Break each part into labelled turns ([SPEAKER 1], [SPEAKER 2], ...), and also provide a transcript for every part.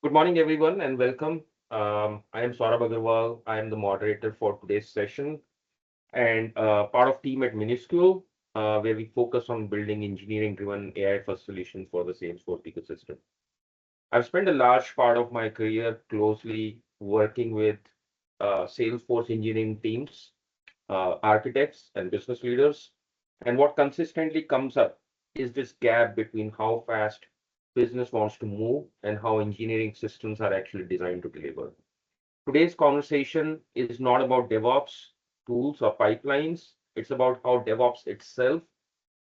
[SPEAKER 1] Good morning, everyone, and welcome. I am Saurabh Aggarwal. I am the moderator for today's session and part of team at Minuscule, where we focus on building engineering-driven AI-first solutions for the Salesforce ecosystem. I've spent a large part of my career closely working with Salesforce engineering teams, architects, and business leaders. And what consistently comes up is this gap between how fast business wants to move and how engineering systems are actually designed to deliver. Today's conversation is not about DevOps tools or pipelines. It's about how DevOps itself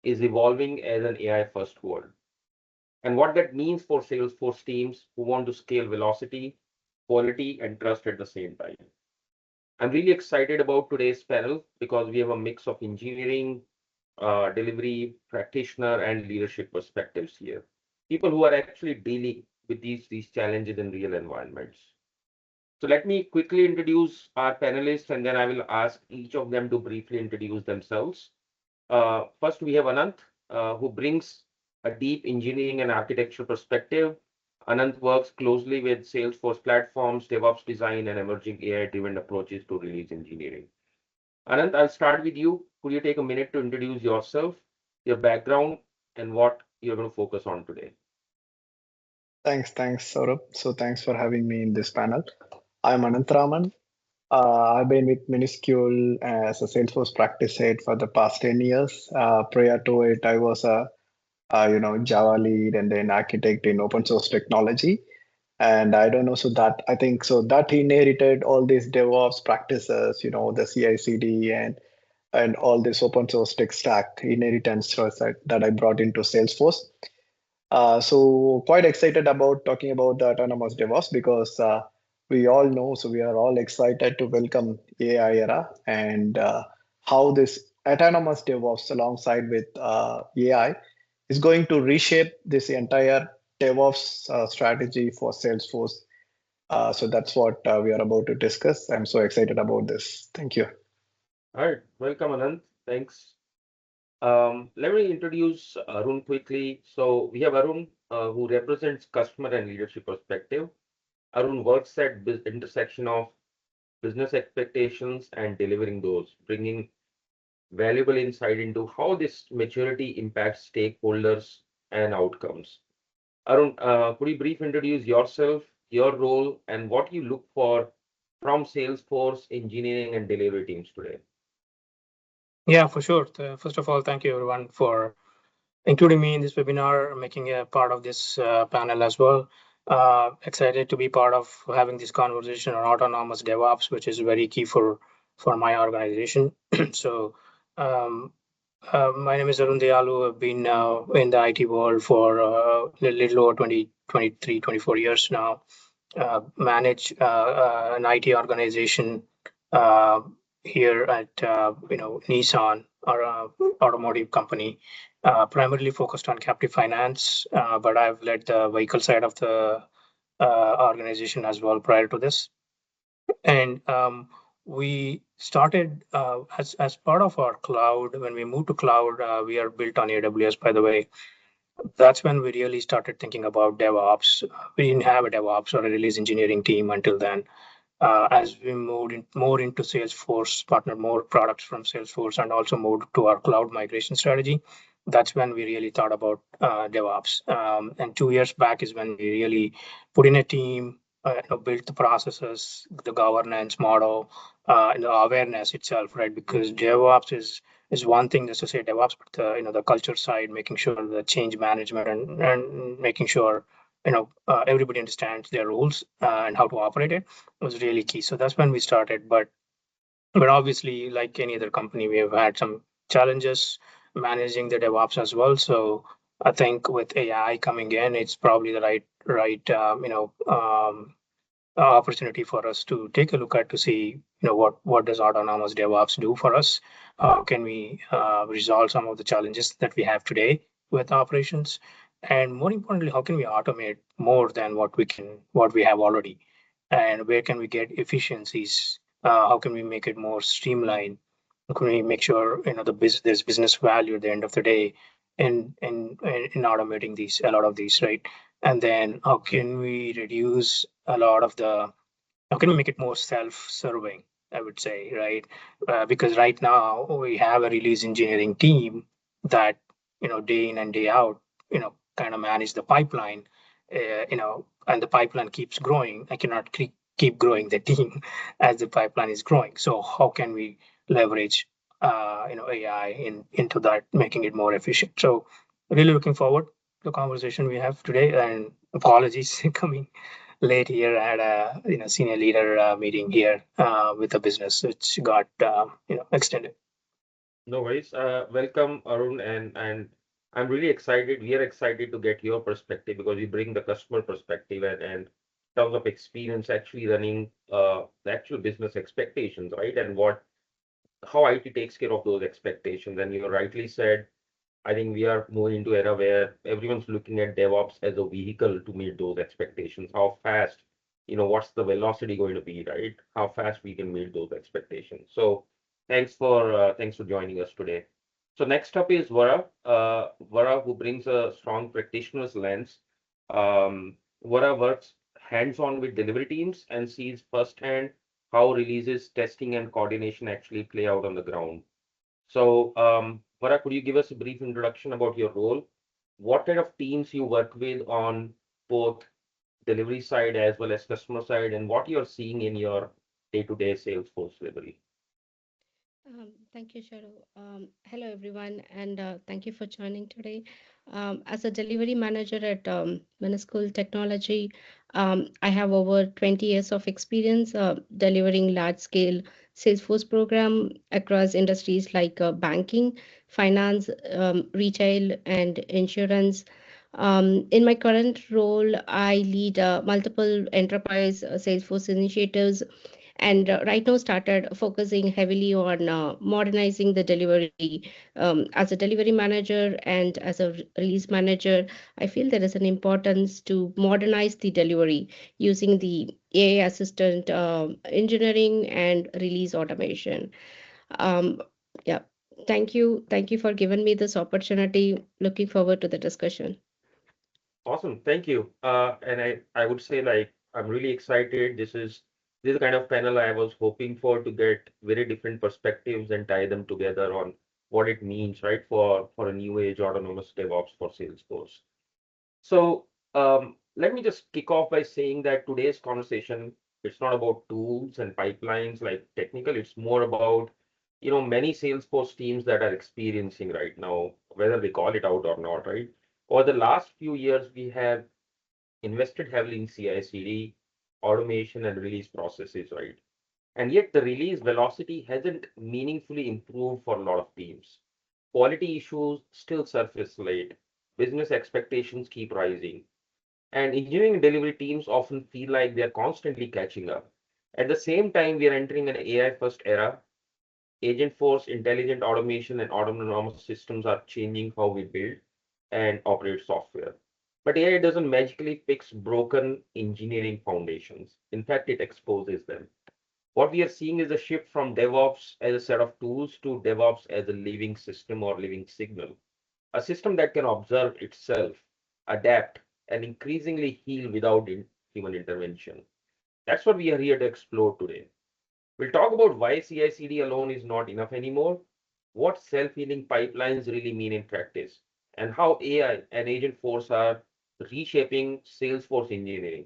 [SPEAKER 1] is evolving as an AI first world and what that means for Salesforce teams who want to scale velocity, quality, and trust at the same time. I'm really excited about today's panel because we have a mix of engineering, delivery, practitioner, and leadership perspectives here. People who are actually dealing with these challenges in real environments. So let me quickly introduce our panelists, and then I will ask each of them to briefly introduce themselves. First, we have Ananth, who brings a deep engineering and architecture perspective. Ananth works closely with Salesforce platforms, DevOps design, and emerging AI-driven approaches to release engineering. Ananth, I'll start with you. Could you take a minute to introduce yourself, your background, and what you're going to focus on today?
[SPEAKER 2] Thanks, Saurabh. So thanks for having me in this panel. I'm Anantharaman. I've been with Minuscule as a Salesforce practice head for the past 10 years. Prior to it, I was a Java lead and then architect in open source technology. And I don't know, so that I think so that inherited all these DevOps practices, the CICD and all this open source tech stack inheritance that I brought into Salesforce. So quite excited about talking about the autonomous DevOps because we all know, so we are all excited to welcome AI era and how this autonomous DevOps alongside with AI is going to reshape this entire DevOps strategy for Salesforce. So that's what we are about to discuss. I'm so excited about this. Thank you.
[SPEAKER 1] All right, welcome, Ananth. Thanks. Let me introduce Arun quickly. So we have Arun, who represents customer and leadership perspective. Arun works at the intersection of business expectations and delivering those, bringing valuable insight into how this maturity impacts stakeholders and outcomes. Arun, could you briefly introduce yourself, your role, and what you look for from Salesforce engineering and delivery teams today?
[SPEAKER 3] Yeah, for sure. First of all, thank you everyone for including me in this webinar, making a part of this panel as well. Excited to be part of having this conversation on autonomous DevOps, which is very key for my organization. So my name is Arun Dayalu. I've been in the IT world for a little over 24 years now. Manage an IT organization here at Nissan, or automotive company, primarily focused on captive finance, but I've led the vehicle side of the organization as well prior to this. And we started as part of our cloud. When we moved to cloud, we are built on AWS, by the way. That's when we really started thinking about DevOps. We didn't have a DevOps or a release engineering team until then. As we moved more into Salesforce, partnered more products from Salesforce, and also moved to our cloud migration strategy, that's when we really thought about DevOps. And 2 years back is when we really put in a team, built the processes, the governance model, and the awareness itself, right? Because DevOps is one thing, just to say DevOps, but the culture side, making sure the change management and making sure everybody understands their rules and how to operate it was really key. So that's when we started. But obviously, like any other company, we have had some challenges managing the DevOps as well. So I think with AI coming in, it's probably the right opportunity for us to take a look at to see what does autonomous DevOps do for us. How can we resolve some of the challenges that we have today with operations? And more importantly, how can we automate more than what we have already? And where can we get efficiencies? How can we make it more streamlined? How can we make sure there's business value at the end of the day in automating a lot of these, right? And then how can we reduce a lot of how can we make it more self-serving, I would say, right? Because right now we have a release engineering team that, day in and day out, kind of manage the pipeline, and the pipeline keeps growing. I cannot keep growing the team as the pipeline is growing. So how can we leverage, AI into that, making it more efficient? So really looking forward to the conversation we have today, and apologies coming late here. I had a senior leader meeting here with the business, which got extended.
[SPEAKER 1] No worries. Welcome, Arun, and I'm really excited. We are excited to get your perspective because you bring the customer perspective and terms of experience actually running the actual business expectations, right? And how IT takes care of those expectations. And you rightly said, I think we are moving into era where everyone's looking at DevOps as a vehicle to meet those expectations. How fast, what's the velocity going to be, right? How fast we can meet those expectations. So thanks for joining us today. So next up is Vara, who brings a strong practitioner's lens. Vara works hands-on with delivery teams and sees firsthand how releases, testing, and coordination actually play out on the ground. So, Vara, could you give us a brief introduction about your role? What kind of teams you work with on both delivery side as well as customer side, and what you're seeing in your day-to-day Salesforce delivery?
[SPEAKER 4] Thank you, Sharu. Hello, everyone, and thank you for joining today. As a delivery manager at Minuscule Technology, I have over 20 years of experience delivering large-scale Salesforce program across industries like banking, finance, retail, and insurance. In my current role, I lead multiple enterprise Salesforce initiatives, and right now started focusing heavily on modernizing the delivery. As a delivery manager and as a release manager, I feel there is an importance to modernize the delivery using the AI assistant engineering and release automation. um, yeah, thank you for giving me this opportunity. Looking forward to the discussion.
[SPEAKER 1] Awesome, thank you. And I would say like I'm really excited. This is the kind of panel I was hoping for to get very different perspectives and tie them together on what it means, right, for a new age autonomous DevOps for Salesforce. So let me just kick off by saying that today's conversation, it's not about tools and pipelines like technical, it's more about, many Salesforce teams that are experiencing right now, whether they call it out or not, right? Over the last few years, we have invested heavily in CI/CD, automation, and release processes, right? And yet the release velocity hasn't meaningfully improved for a lot of teams. Quality issues still surface late. Business expectations keep rising. And engineering and delivery teams often feel like they're constantly catching up. At the same time, we are entering an AI first era. Agentforce, intelligent automation, and autonomous systems are changing how we build and operate software. But AI doesn't magically fix broken engineering foundations. In fact, it exposes them. What we are seeing is a shift from DevOps as a set of tools to DevOps as a living system or living signal, a system that can observe itself, adapt, and increasingly heal without human intervention. That's what we are here to explore today. We'll talk about why CI/CD alone is not enough anymore, what self-healing pipelines really mean in practice, and how AI and Agentforce are reshaping Salesforce engineering.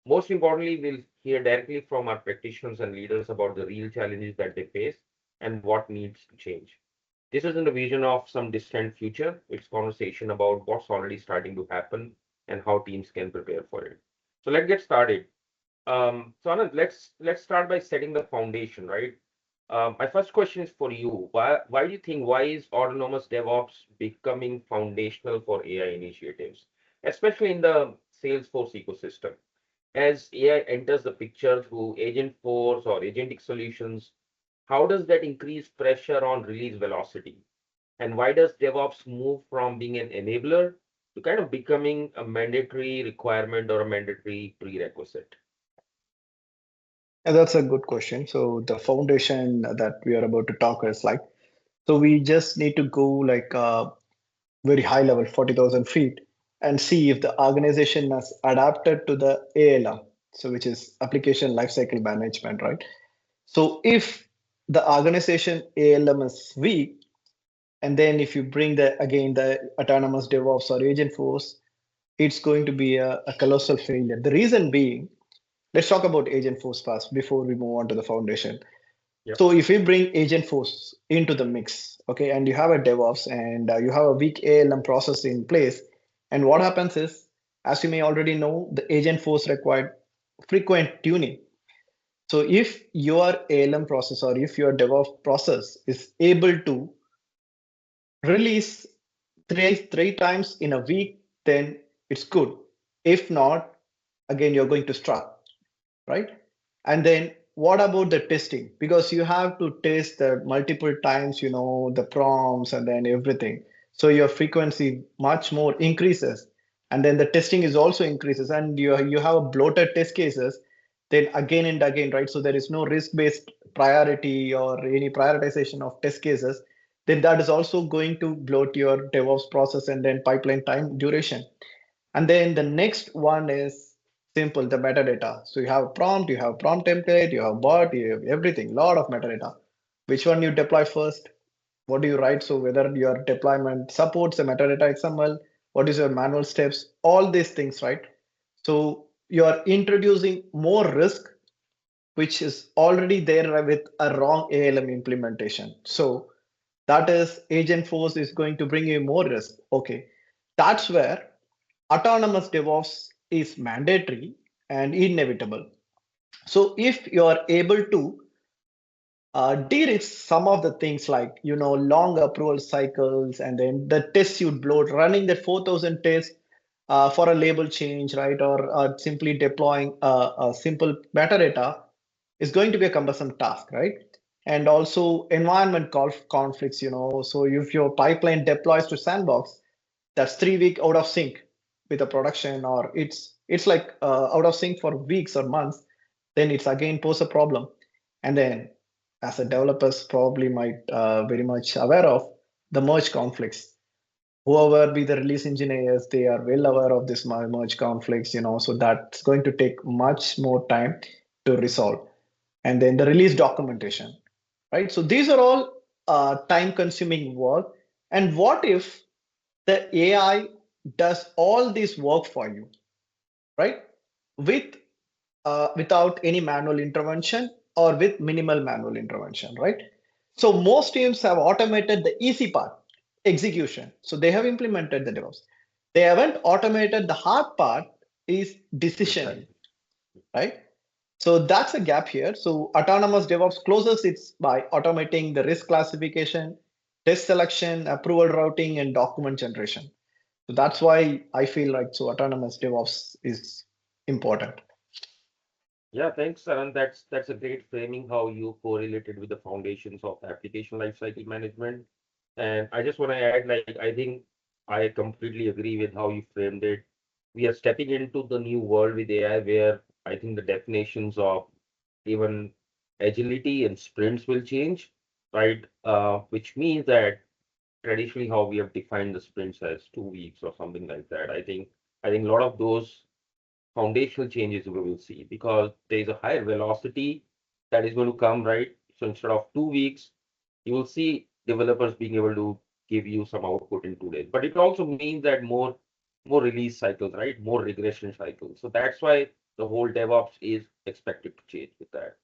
[SPEAKER 1] Most importantly, we'll hear directly from our practitioners and leaders about the real challenges that they face and what needs to change. This isn't a vision of some distant future. It's conversation about what's already starting to happen and how teams can prepare for it. So let's get started. So Anand, let's start by setting the foundation, right? My first question is for you. Why do you think why is autonomous DevOps becoming foundational for AI initiatives, especially in the Salesforce ecosystem? As AI enters the picture through Agentforce or agentic solutions, how does that increase pressure on release velocity? And why does DevOps move from being an enabler to kind of becoming a mandatory requirement or a mandatory prerequisite?
[SPEAKER 2] Yeah, that's a good question. So the foundation that we are about to talk is like, so we just need to go like very high level, 40,000 feet. and see if the organization has adapted to the ALM, so which is application lifecycle management, right? So if the organization ALM is weak, and then if you bring the autonomous DevOps or Agentforce, it's going to be a colossal failure. The reason being, let's talk about Agentforce first before we move on to the foundation.
[SPEAKER 1] Yep.
[SPEAKER 2] So if we bring Agentforce into the mix, okay, and you have a DevOps and you have a weak ALM process in place, and what happens is, as you may already know, the Agentforce required frequent tuning. So if your ALM process or if your DevOps process is able to release three times in a week, then it's good. If not, again, you're going to struggle, right? And then what about the testing? Because you have to test the multiple times, the prompts and then everything. So your frequency much more increases. And then the testing is also increases and you have a bloated test cases, then again and again, right? So there is no risk-based priority or any prioritization of test cases, then that is also going to bloat your DevOps process and then pipeline time duration. And then the next one is simple, the metadata. So you have prompt, you have prompt template, you have bot, you have everything, lot of metadata. Which one you deploy first? What do you write? So whether your deployment supports the metadata XML, what is your manual steps, all these things, right? So you are introducing more risk, which is already there with a wrong ALM implementation. So that is Agentforce is going to bring you more risk. Okay, that's where autonomous DevOps is mandatory and inevitable. So if you are able to de-risk some of the things like long approval cycles and then the tests you'd bloat, running that 4,000 tests for a label change, right, or simply deploying a simple metadata is going to be a cumbersome task, right? And also environment conflicts, so if your pipeline deploys to sandbox, that's 3 week out of sync with the production, or it's like out of sync for weeks or months, then it's again pose a problem. And then as a developers probably might very much aware of the merge conflicts. Whoever be the release engineers, they are well aware of this merge conflicts, so that's going to take much more time to resolve. And then the release documentation, right? So these are all time consuming work. And what if the AI does all this work for you, right? With without any manual intervention or with minimal manual intervention, right? So most teams have automated the easy part, execution. So they have implemented the DevOps. They haven't automated the hard part, is decisioning,
[SPEAKER 1] Precisely.
[SPEAKER 2] right? So that's a gap here. So autonomous DevOps closes it by automating the risk classification, test selection, approval routing, and document generation. So that's why I feel like so autonomous DevOps is important.
[SPEAKER 1] Yeah, thanks, Arun. That's a great framing how you correlated with the foundations of application lifecycle management. And I just want to add, like, I think I completely agree with how you framed it. We are stepping into the new world with AI where I think the definitions of even agility and sprints will change, right? Which means that traditionally how we have defined the sprints as 2 weeks or something like that. I think a lot of those foundational changes we will see because there is a higher velocity that is going to come, right? So instead of 2 weeks, you will see developers being able to give you some output in 2 days. But it also means that more release cycles, right? More regression cycles. So that's why the whole DevOps is expected to change with that.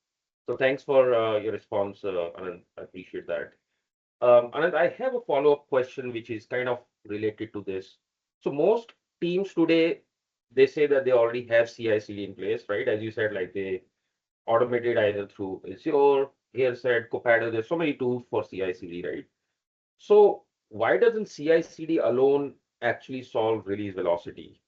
[SPEAKER 1] So thanks for your response, Anand. I appreciate that. Anand, I have a follow-up question which is kind of related to this. So most teams today, they say that they already have CI/CD in place, right? As you said, like they automated either through Azure, here said Copilot. There's so many tools for CI/CD, right? So why doesn't CI/CD alone actually solve release velocity?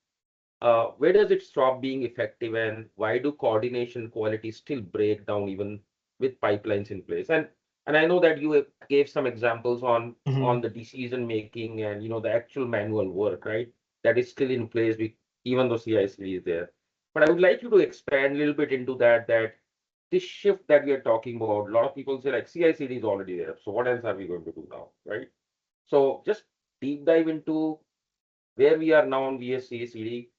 [SPEAKER 1] Where does it stop being effective, and why do coordination quality still break down even with pipelines in place? And I know that you gave some examples on the decision making and the actual manual work, right? That is still in place with, even though CI/CD is there. But I would like you to expand a little bit into that this shift that we are talking about. A lot of people say like CI/CD is already there, so what else are we going to do now, right? So just deep dive into where we are now on VS CI/CD,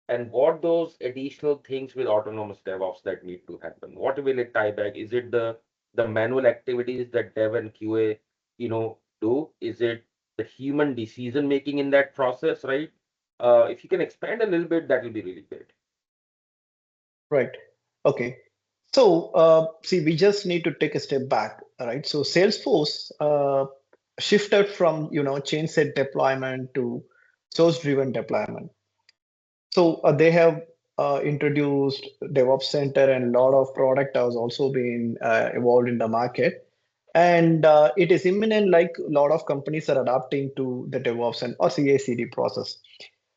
[SPEAKER 1] and what those additional things with autonomous DevOps that need to happen. What will it tie back? Is it the manual activities that Dev and QA, do? Is it the human decision making in that process, right? If you can expand a little bit, that will be really great.
[SPEAKER 2] Right. Okay. So, see, we just need to take a step back, right? So, Salesforce shifted from change set deployment to source-driven deployment. So, they have introduced DevOps Center, and a lot of product has also been evolved in the market. And it is imminent, like a lot of companies are adapting to the DevOps and or CI/CD process.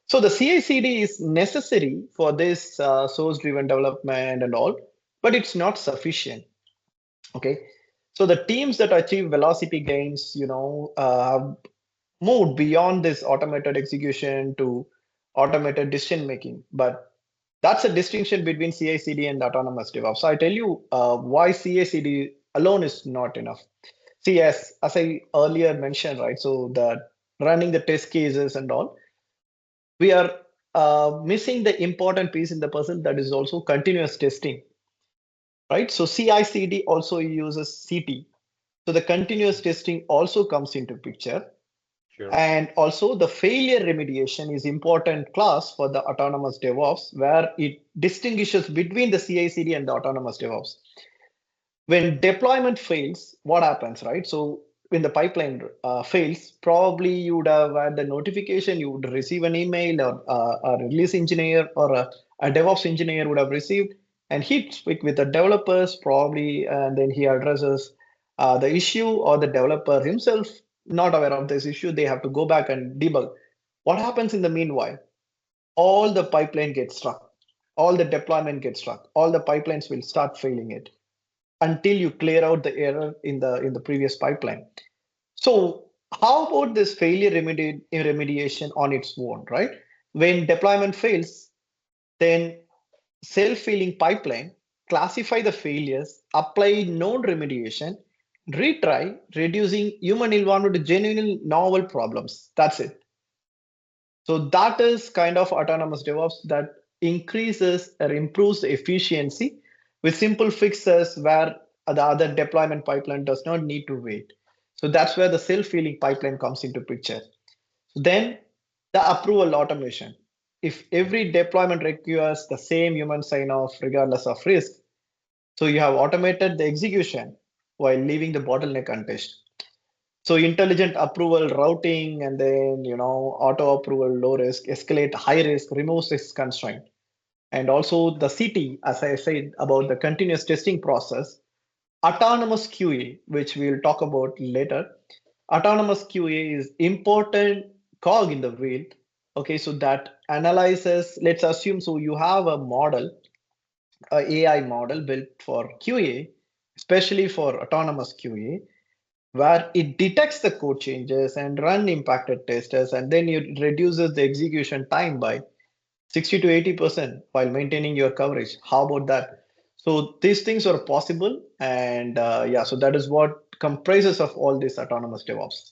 [SPEAKER 2] So the CI/CD is necessary for this source-driven development and all, but it's not sufficient. Okay, so the teams that achieve velocity gains, have moved beyond this automated execution to automated decision making. But that's a distinction between CI/CD and autonomous DevOps. So I tell you why CI/CD alone is not enough. See, as I earlier mentioned, right? So the running the test cases and all, we are missing the important piece in the puzzle, that is also continuous testing, right? So CI/CD also uses CT. So the continuous testing also comes into picture.
[SPEAKER 1] Sure.
[SPEAKER 2] And also the failure remediation is important class for the autonomous DevOps, where it distinguishes between the CI/CD and the autonomous DevOps. When deployment fails, what happens, right? So when the pipeline fails, probably you would have had the notification, you would receive an email, or a release engineer or a DevOps engineer would have received, and he'd speak with the developers probably, and then he addresses the issue, or the developer himself not aware of this issue, they have to go back and debug. What happens in the meanwhile? All the pipeline gets stuck, all the deployment gets stuck, all the pipelines will start failing it until you clear out the error in the previous pipeline. So how about this failure remediation on its own, right? When deployment fails, then self-healing pipeline classify the failures, apply node remediation, retry, reducing human involvement to genuine novel problems. That's it. So that is kind of autonomous DevOps that increases or improves the efficiency with simple fixes where the other deployment pipeline does not need to wait. So that's where the self-healing pipeline comes into picture. Then the approval automation. If every deployment requires the same human sign-off regardless of risk, so you have automated the execution while leaving the bottleneck untouched. So intelligent approval routing, and then auto approval low risk, escalate high risk, removes risk constraint. And also the CT, as I said about the continuous testing process, autonomous QA, which we'll talk about later. Autonomous QA is important cog in the wheel. Okay, so that analyzes, let's assume, so you have a model, a AI model built for QA, especially for autonomous QA, where it detects the code changes and run impacted testers, and then it reduces the execution time by 60 to 80% while maintaining your coverage. How about that? So these things are possible, and yeah, so that is what comprises of all this autonomous DevOps,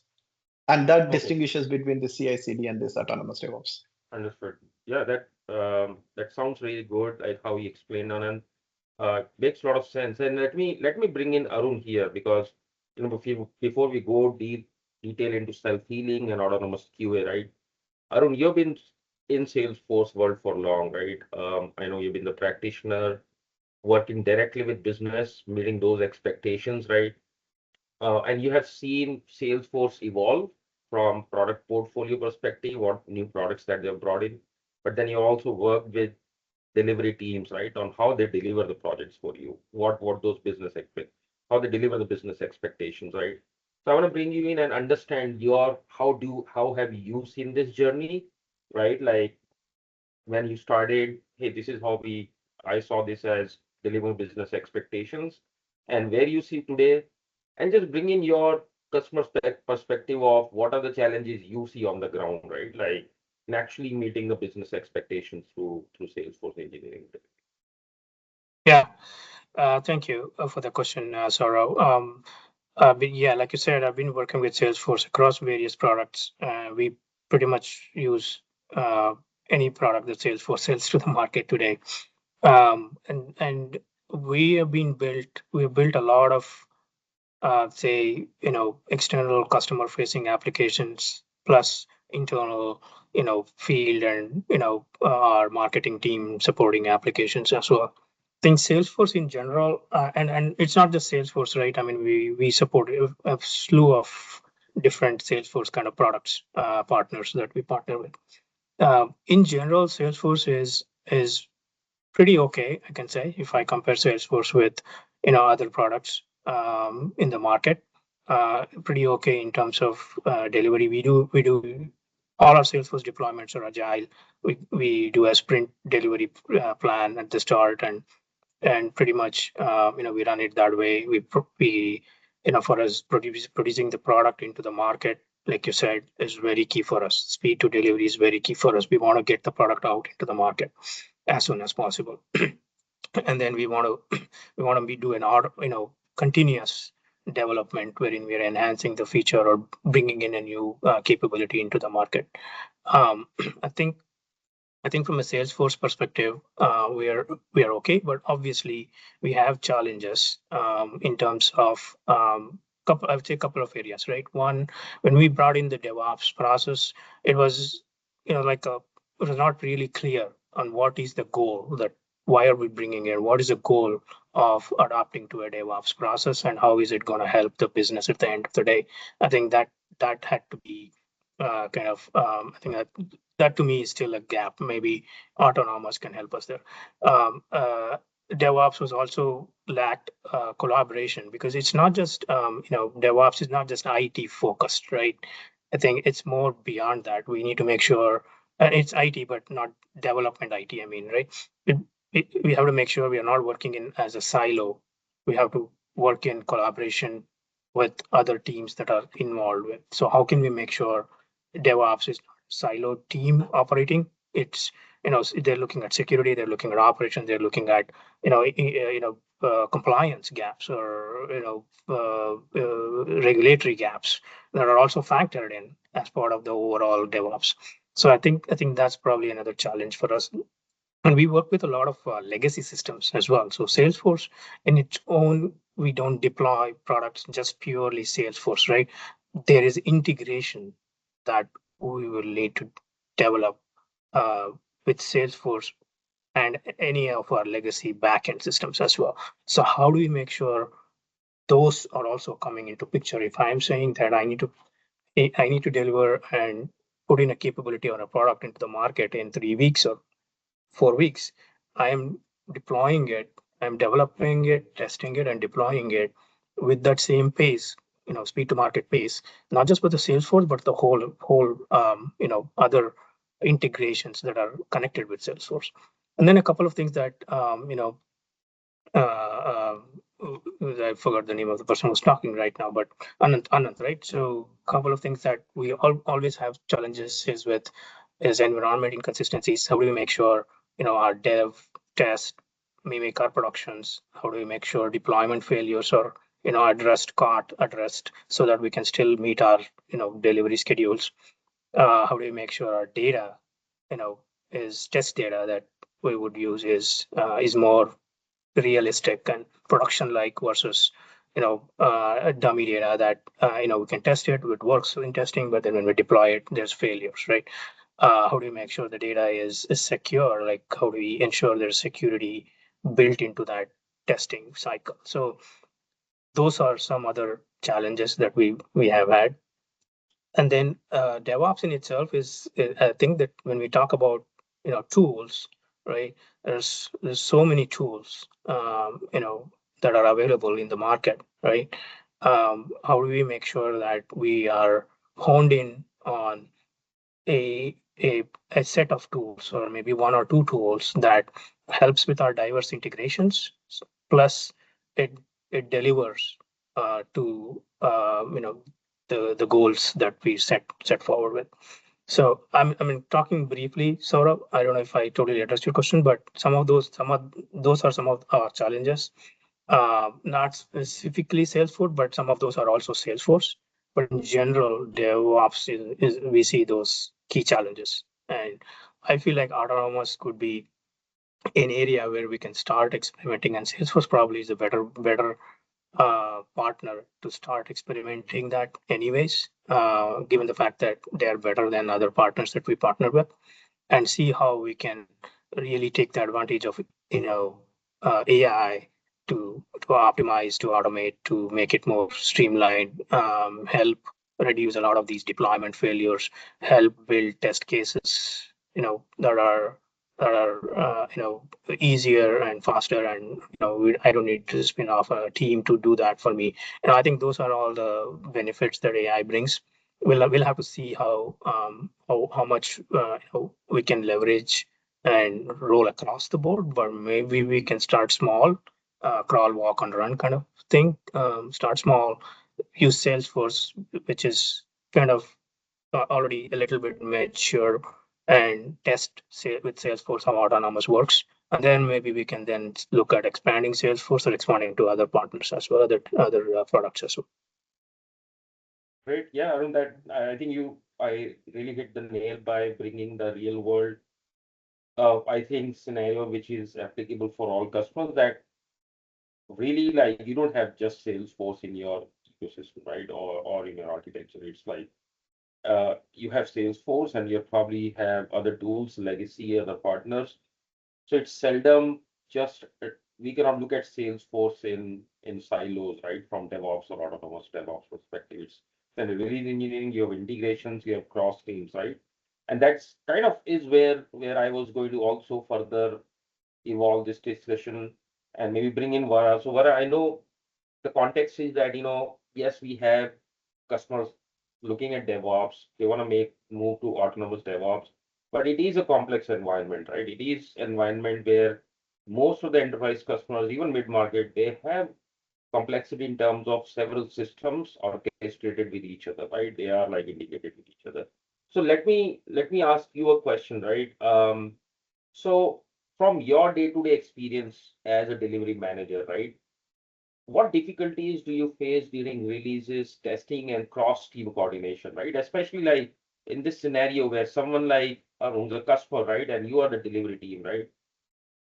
[SPEAKER 2] and that
[SPEAKER 1] Okay.
[SPEAKER 2] distinguishes between the CI/CD and this autonomous DevOps.
[SPEAKER 1] Understood. Yeah, that sounds really good, like how you explained, Anand. Makes a lot of sense. And let me bring in Arun here, because before we go detail into self-healing and autonomous QA, right? Arun, you've been in Salesforce world for long, right? I know you've been the practitioner, working directly with business, meeting those expectations, right? And you have seen Salesforce evolve from product portfolio perspective, what new products that they've brought in. But then you also work with delivery teams, right, on how they deliver the projects for you, what those business expect, how they deliver the business expectations, right? So I want to bring you in and understand how have you seen this journey, right? Like when you started, hey, this is how I saw this as delivering business expectations, and where you see today, and just bring in your customer perspective of what are the challenges you see on the ground, right? Like in actually meeting the business expectations through Salesforce engineering.
[SPEAKER 3] Yeah, thank you for the question, Saurabh. But yeah, like you said, I've been working with Salesforce across various products. We pretty much use any product that Salesforce sells to the market today. And we have built a lot of say, external customer facing applications plus internal, field and, our marketing team supporting applications as well. I think Salesforce in general, and it's not just Salesforce, right? I mean, we support a slew of different Salesforce kind of products, partners that we partner with. In general, Salesforce is pretty okay, I can say, if I compare Salesforce with other products in the market. Pretty okay in terms of delivery. We do all our Salesforce deployments are agile. We do a sprint delivery plan at the start, and pretty much we run it that way. We for us producing the product into the market, like you said, is very key for us. Speed to delivery is very key for us. We want to get the product out into the market as soon as possible. And then we want to be doing continuous development wherein we are enhancing the feature or bringing in a new capability into the market. I think from a Salesforce perspective, we are okay, but obviously we have challenges in terms of I would say a couple of areas, right? One, when we brought in the DevOps process, it was it was not really clear on what is the goal, that why are we bringing it, what is the goal of adopting to a DevOps process, and how is it going to help the business at the end of the day. I think that had to be I think that to me is still a gap. Maybe autonomous can help us there. DevOps was also lacked collaboration, because it's not just DevOps is not just IT focused, right? I think it's more beyond that. We need to make sure, and it's IT but not development IT. I mean, right? We have to make sure we are not working in as a silo. We have to work in collaboration with other teams that are involved with. So how can we make sure DevOps is silo team operating? It's they're looking at security, they're looking at operations, they're looking at compliance gaps or regulatory gaps that are also factored in as part of the overall DevOps. So I think that's probably another challenge for us. And we work with a lot of legacy systems as well. So Salesforce in its own, we don't deploy products just purely Salesforce, right? There is integration that we will need to develop with Salesforce and any of our legacy backend systems as well. So how do we make sure those are also coming into picture? If I'm saying that I need to deliver and put in a capability or a product into the market in 3 weeks or 4 weeks, I am deploying it, I'm developing it, testing it, and deploying it with that same pace, speed to market pace, not just with the Salesforce, but the whole other integrations that are connected with Salesforce. And then a couple of things that I forgot the name of the person who's talking right now, but Ananth, right? So a couple of things that we always have challenges is environment inconsistencies. How do we make sure our dev test mimic our productions? How do we make sure deployment failures are addressed so that we can still meet our delivery schedules? How do we make sure our data is test data that we would use is more realistic and production like versus dummy data that we can test it works in testing, but then when we deploy it there's failures, right? How do we make sure the data is secure? Like how do we ensure there's security built into that testing cycle? So those are some other challenges that we have had. And then DevOps in itself is, I think that when we talk about tools, right? There's so many tools that are available in the market, right? How do we make sure that we are honed in on a set of tools, or maybe one or two tools that helps with our diverse integrations, plus it delivers to the goals that we set forward with. So I mean, talking briefly, Saurabh, I don't know if I totally addressed your question, but some of those are some of our challenges. Not specifically Salesforce, but some of those are also Salesforce. But in general, DevOps is we see those key challenges And I feel like autonomous could be an area where we can start experimenting, and Salesforce probably is a better partner to start experimenting that anyways, given the fact that they're better than other partners that we partner with, and see how we can really take the advantage of AI to optimize, to automate, to make it more streamlined, help reduce a lot of these deployment failures, help build test cases, that are easier and faster, and I don't need to spin off a team to do that for me. And I think those are all the benefits that AI brings. We'll have to see how much we can leverage and roll across the board, but maybe we can start small, crawl, walk, and run kind of thing. Start small, use Salesforce, which is kind of already a little bit mature, and test with Salesforce how autonomous works. And then maybe we can then look at expanding Salesforce or expanding to other partners as well, other products as well.
[SPEAKER 1] Great. Yeah, Arun, that I think I really hit the nail by bringing the real world, I think, scenario which is applicable for all customers, that really, like, you don't have just Salesforce in your ecosystem, right? Or in your architecture. It's like you have Salesforce and you probably have other tools, legacy, other partners. So it's seldom just we cannot look at Salesforce in silos, right? From DevOps or autonomous DevOps perspective. It's then release engineering, you have integrations, you have cross teams, right? And that's kind of is where I was going to also further evolve this discussion and maybe bring in Vara. So Vara, I know the context is that, yes, we have customers looking at DevOps, they want to make move to autonomous DevOps, but it is a complex environment, right? It is environment where most of the enterprise customers, even mid-market, they have complexity in terms of several systems orchestrated with each other, right? They are like integrated with each other. So let me ask you a question, right? So from your day-to-day experience as a delivery manager, right? What difficulties do you face during releases, testing, and cross-team coordination, right? Especially like in this scenario where someone like Arun, the customer, right, and you are the delivery team, right?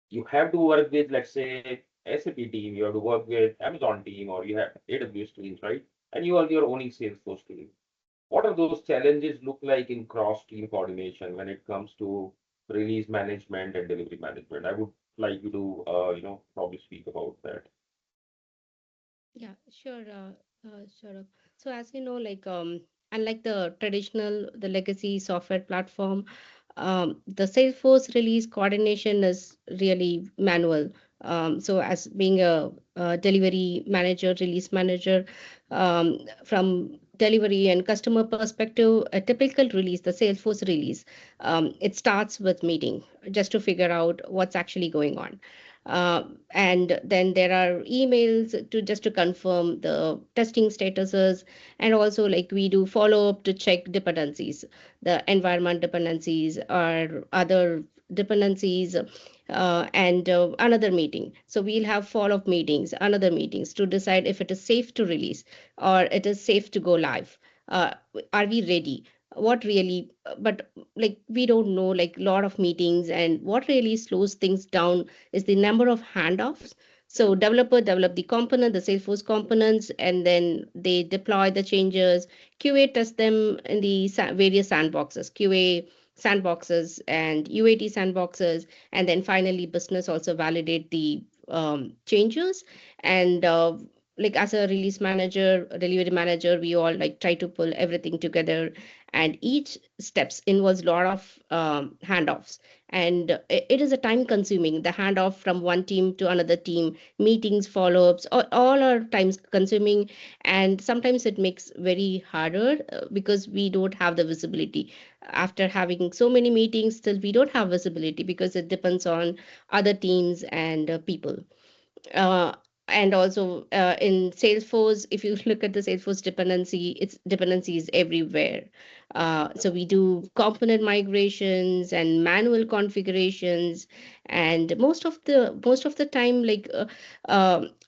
[SPEAKER 1] You have to work with, let's say, SAP team, you have to work with Amazon team, or you have AWS teams, right? And you are your owning Salesforce team. What are those challenges look like in cross-team coordination when it comes to release management and delivery management? I would like you to, probably speak about that.
[SPEAKER 4] Yeah, sure, sure. So as you know, unlike the traditional, the legacy software platform, the Salesforce release coordination is really manual. So as being a delivery manager, release manager, from delivery and customer perspective, a typical release, the Salesforce release, it starts with meeting just to figure out what's actually going on. And then there are emails to just to confirm the testing statuses, and also like we do follow up to check dependencies, the environment dependencies or other dependencies, and another meeting. So we'll have follow up meetings, another meetings to decide if it is safe to release or it is safe to go live. Uh, are we ready? What really, but like we don't know, like a lot of meetings, and what really slows things down is the number of handoffs. So developer develop the component, the Salesforce components, and then they deploy the changes. QA test them in the various sandboxes, QA sandboxes and UAT sandboxes, and then finally business also validate the changes. And like as a release manager, delivery manager, we all like try to pull everything together, and each steps involves a lot of handoffs, and it is a time consuming, the handoff from one team to another team, meetings, follow-ups, all are time consuming. And sometimes it makes very harder because we don't have the visibility. After having so many meetings, still we don't have visibility because it depends on other teams and people. uh, and also in Salesforce, if you look at the Salesforce dependency, it's dependencies everywhere. So we do component migrations and manual configurations, and most of the time,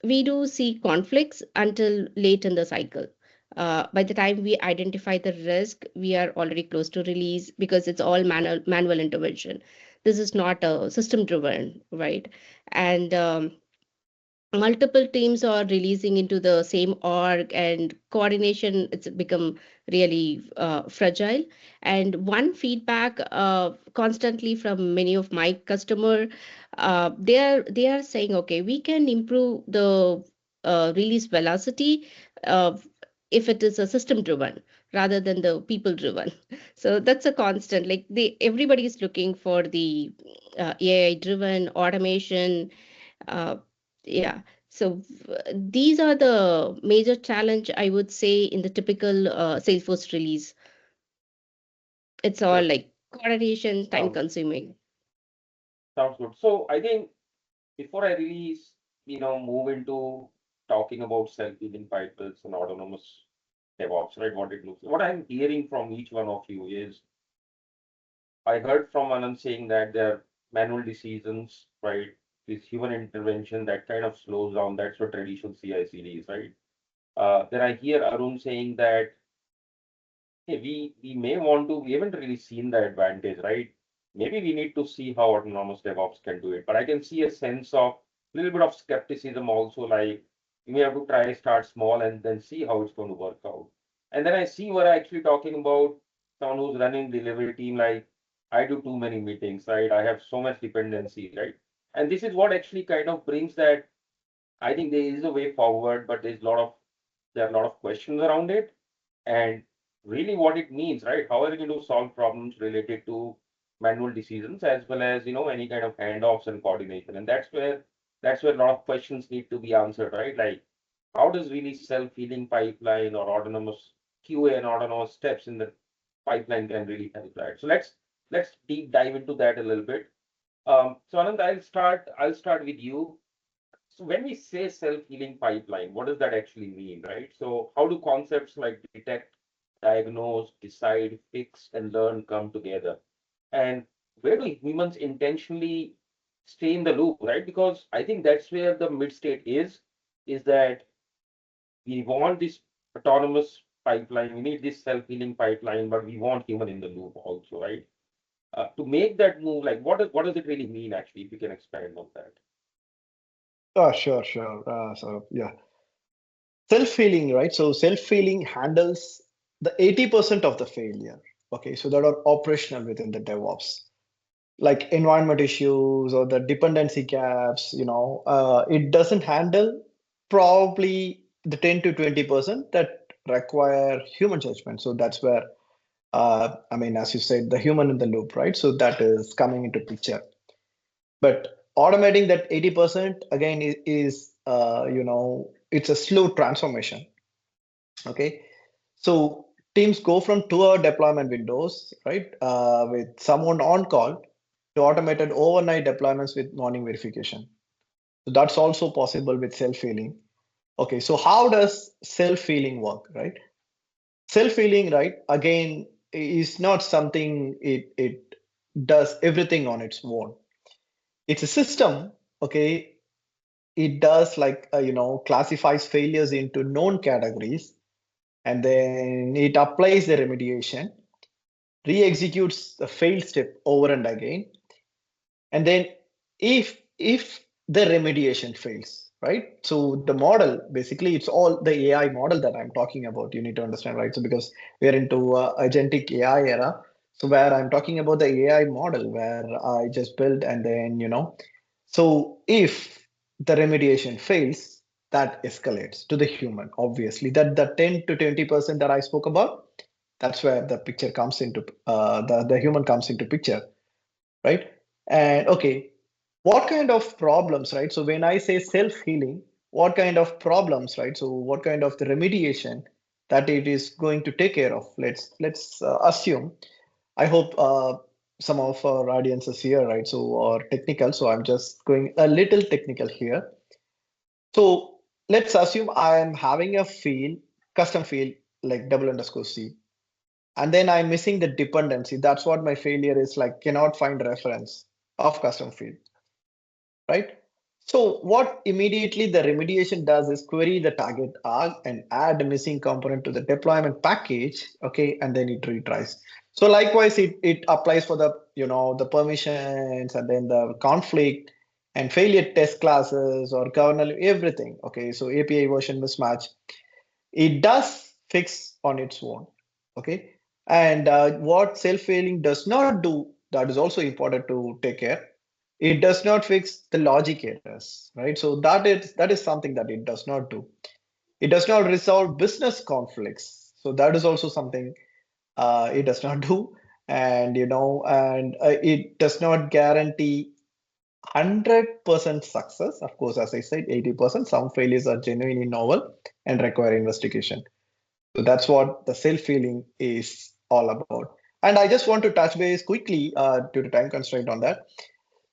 [SPEAKER 4] we do see conflicts until late in the cycle. By the time we identify the risk, we are already close to release because it's all manual intervention. This is not a system driven, right? And multiple teams are releasing into the same org, and coordination it's become really fragile. And one feedback constantly from many of my customer, they are saying, okay, we can improve the release velocity uh, if it is a system driven rather than the people driven. So that's a constant, like everybody is looking for the AI driven automation. uh, yeah. So these are the major challenge I would say in the typical Salesforce release. It's all
[SPEAKER 1] Sure.
[SPEAKER 4] like coordination, time
[SPEAKER 1] Sounds
[SPEAKER 4] consuming.
[SPEAKER 1] sounds good. So I think before I really, move into talking about self-healing pipelines and autonomous DevOps, right? What I'm hearing from each one of you is I heard from Anand saying that there are manual decisions, right? This human intervention that kind of slows down. That's what traditional CI/CD is, right? Then I hear Arun saying that hey, we may want to, we haven't really seen the advantage, right? Maybe we need to see how autonomous DevOps can do it. But I can see a sense of a little bit of skepticism also, like you may have to try start small and then see how it's going to work out. And then I see we're actually talking about someone who's running delivery team, like I do too many meetings, right? I have so much dependency, right? And this is what actually kind of brings that I think there is a way forward, but there are a lot of questions around it and really what it means, right? How are you going to solve problems related to manual decisions as well as any kind of handoffs and coordination? And that's where a lot of questions need to be answered, right? Like how does really self-healing pipeline or autonomous QA and autonomous steps in the pipeline can really help, right? So let's deep dive into that a little bit. So Anand, I'll start with you. So when we say self-healing pipeline, what does that actually mean, right? So how do concepts like detect, diagnose, decide, fix, and learn come together? And where do humans intentionally stay in the loop, right? Because I think that's where the mid state is that we want this autonomous pipeline, we need this self-healing pipeline, but we want human in the loop also, right? To make that move, like what does it really mean actually, if you can expand on that?
[SPEAKER 2] Oh, sure. So yeah, self-healing, right? So self-healing handles the 80% of the failure. Okay, so that are operational within the DevOps, like environment issues or the dependency gaps. It doesn't handle probably the 10 to 20% that require human judgment. So that's where, I mean, as you said, the human in the loop, right? So that is coming into picture. But automating that 80% again is it's a slow transformation. Okay, so teams go from 2-hour deployment windows, right, with someone on call to automated overnight deployments with morning verification. So that's also possible with self-healing. Okay, so how does self-healing work, right? Self-healing, right, again, is not something it does everything on its own. It's a system, okay. It does like classifies failures into known categories, and then it applies the remediation, re-executes the failed step over and again, and then if the remediation fails, right? So the model, basically it's all the AI model that I'm talking about, you need to understand, right? So because we're into agentic AI era, so where I'm talking about the AI model where I just built, and then so if the remediation fails, that escalates to the human. Obviously that the 10 to 20% that I spoke about, that's where the picture comes into the human comes into picture, right? And okay, what kind of problems, right? So when I say self-healing, what kind of problems, right? So what kind of the remediation that it is going to take care of? Let's assume. I hope some of our audiences here, right? So are technical. So I'm just going a little technical here. So let's assume I am having a field, custom field like double underscore C, and then I'm missing the dependency. That's what my failure is, like cannot find reference of custom field, right? So what immediately the remediation does is query the target arg and add a missing component to the deployment package, okay, and then it retries. So likewise, it applies for the the permissions and then the conflict and failure test classes or kernel everything. Okay, so API version mismatch. It does fix on its own, okay. And what self-healing does not do, that is also important to take care. It does not fix the logic errors, right? So that is something that it does not do. It does not resolve business conflicts, so that is also something it does not do. And it does not guarantee 100% success. Of course, as I said, 80%. Some failures are genuinely novel and require investigation. So that's what the self-healing is all about. And I just want to touch base quickly due to time constraint on that.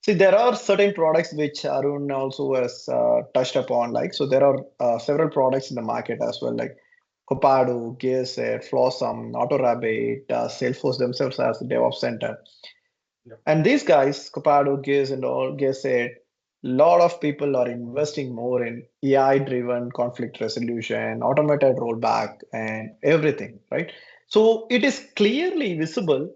[SPEAKER 2] See, there are certain products which Arun also has touched upon. Like, so there are several products in the market as well, like Copado, Gearset, Flossom, AutoRabbit, Salesforce themselves as the DevOps Center.
[SPEAKER 1] Yep.
[SPEAKER 2] And these guys, Copado, Gears, and all, Gearset, lot of people are investing more in AI-driven conflict resolution, automated rollback, and everything, right? So it is clearly visible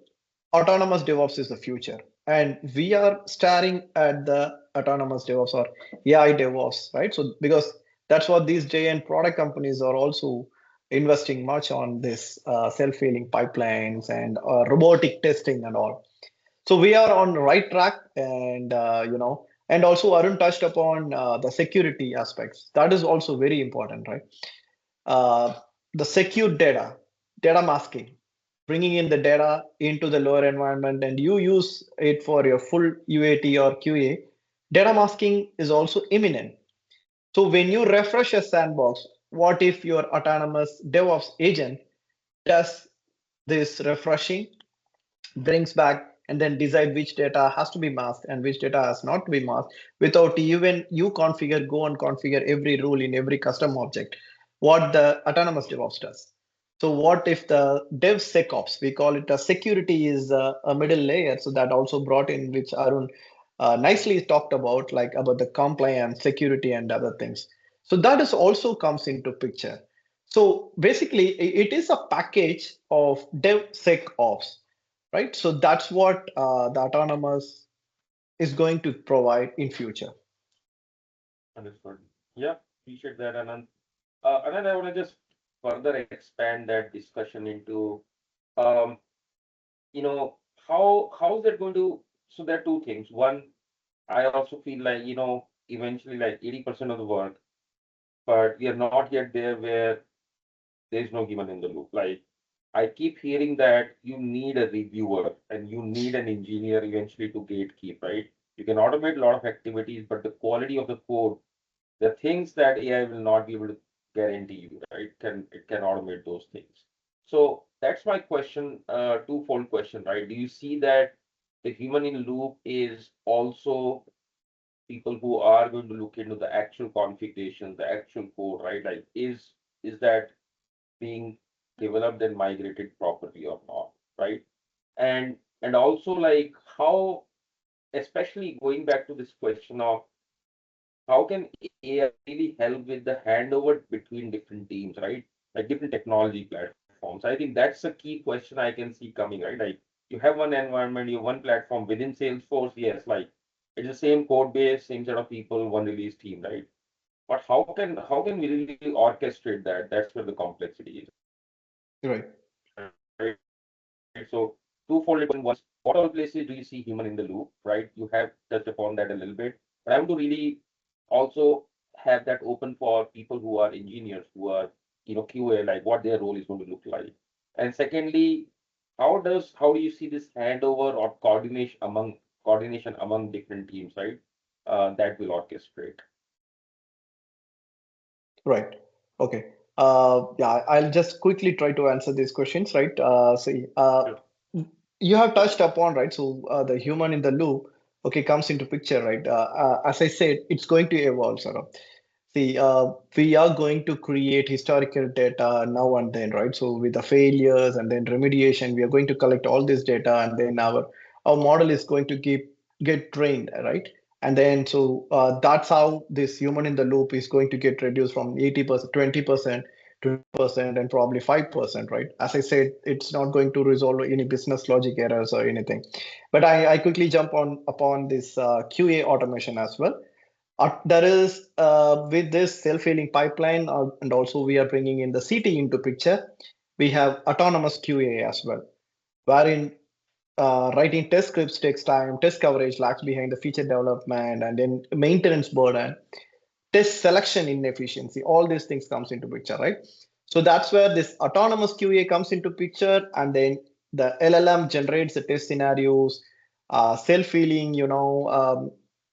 [SPEAKER 2] autonomous DevOps is the future. And we are staring at the autonomous DevOps or AI DevOps, right? So because that's what these giant product companies are also investing much on this self-healing pipelines and robotic testing and all. So we are on the right track, and and also Arun touched upon the security aspects. That is also very important, right? Uh, the secure data masking, bringing in the data into the lower environment, and you use it for your full UAT or QA. Data masking is also imminent. So when you refresh a sandbox, what if your autonomous DevOps agent does this refreshing, brings back and then decide which data has to be masked and which data has not to be masked without even you go and configure every rule in every custom object, what the autonomous DevOps does. So what if the DevSecOps, we call it a security is a middle layer, so that also brought in, which Arun nicely talked about, like about the compliance, security, and other things. So that is also comes into picture. So basically, it is a package of DevSecOps, right? So that's what the autonomous is going to provide in future.
[SPEAKER 1] Understood. Yeah, appreciate that, Anand. Anand, I want to just further expand that discussion into, um, how is that going to? So there are two things. One, I also feel like, eventually like 80% of the work, but we are not yet there where there is no human in the loop. Like I keep hearing that you need a reviewer and you need an engineer eventually to gatekeep, right? You can automate a lot of activities, but the quality of the code, the things that AI will not be able to guarantee you, right? It can automate those things. So that's my question, twofold question, right? Do you see that the human in loop is also people who are going to look into the actual configuration, the actual code, right? Like is that being developed and migrated properly or not, right? And also like how, especially going back to this question of how can AI really help with the handover between different teams, right? Like different technology platforms. I think that's a key question I can see coming, right? Like you have one environment, you have one platform within Salesforce, yes, like it's the same code base, same set of people, one release team, right? But how can we really orchestrate that? That's where the complexity is,
[SPEAKER 2] Right.
[SPEAKER 1] right? So twofold question. One, what all places do you see human in the loop, right? You have touched upon that a little bit, but I want to really also have that open for people who are engineers, who are, QA, like what their role is going to look like. And secondly, how do you see this handover or coordination among different teams, right? That will orchestrate.
[SPEAKER 2] Right. Okay. Yeah, I'll just quickly try to answer these questions, right? See,
[SPEAKER 1] Sure.
[SPEAKER 2] you have touched upon, right? So the human in the loop, okay, comes into picture, right? As I said, it's going to evolve, sort of. See, we are going to create historical data now and then, right? So with the failures and then remediation, we are going to collect all this data, and then our model is going to get trained, right? And then that's how this human in the loop is going to get reduced from 80%, 20%, 20%, and probably 5%, right? As I said, it's not going to resolve any business logic errors or anything. But I quickly jump upon this QA automation as well. There is with this self-healing pipeline, and also we are bringing in the CT into picture. We have autonomous QA as well, wherein writing test scripts takes time, test coverage lags behind the feature development, and then maintenance burden, test selection inefficiency. All these things comes into picture, right? So that's where this autonomous QA comes into picture, and then the LLM generates the test scenarios, self-healing,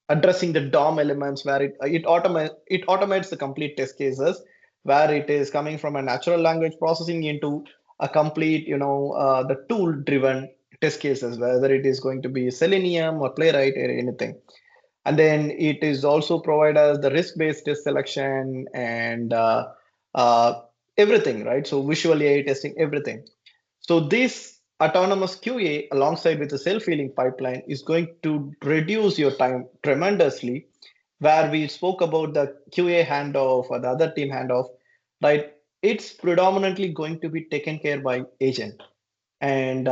[SPEAKER 2] addressing the DOM elements where it automates the complete test cases, where it is coming from a natural language processing into a complete, the tool-driven test cases, whether it is going to be Selenium or Playwright or anything. And then it is also provide us the risk-based test selection and everything, right? So visual AI testing, everything. So this autonomous QA alongside with the self-healing pipeline is going to reduce your time tremendously, where we spoke about the QA handoff or the other team handoff, right? It's predominantly going to be taken care by agent. And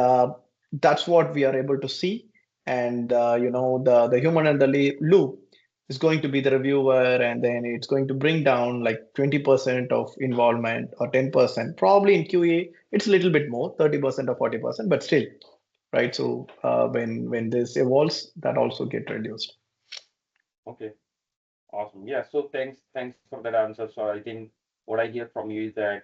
[SPEAKER 2] that's what we are able to see. And the human in the loop is going to be the reviewer, and then it's going to bring down like 20% of involvement or 10%. Probably in QA it's a little bit more, 30% or 40%, but still, right? So when this evolves, that also get reduced.
[SPEAKER 1] Okay, awesome. Yeah, so thanks for that answer. So I think what I hear from you is that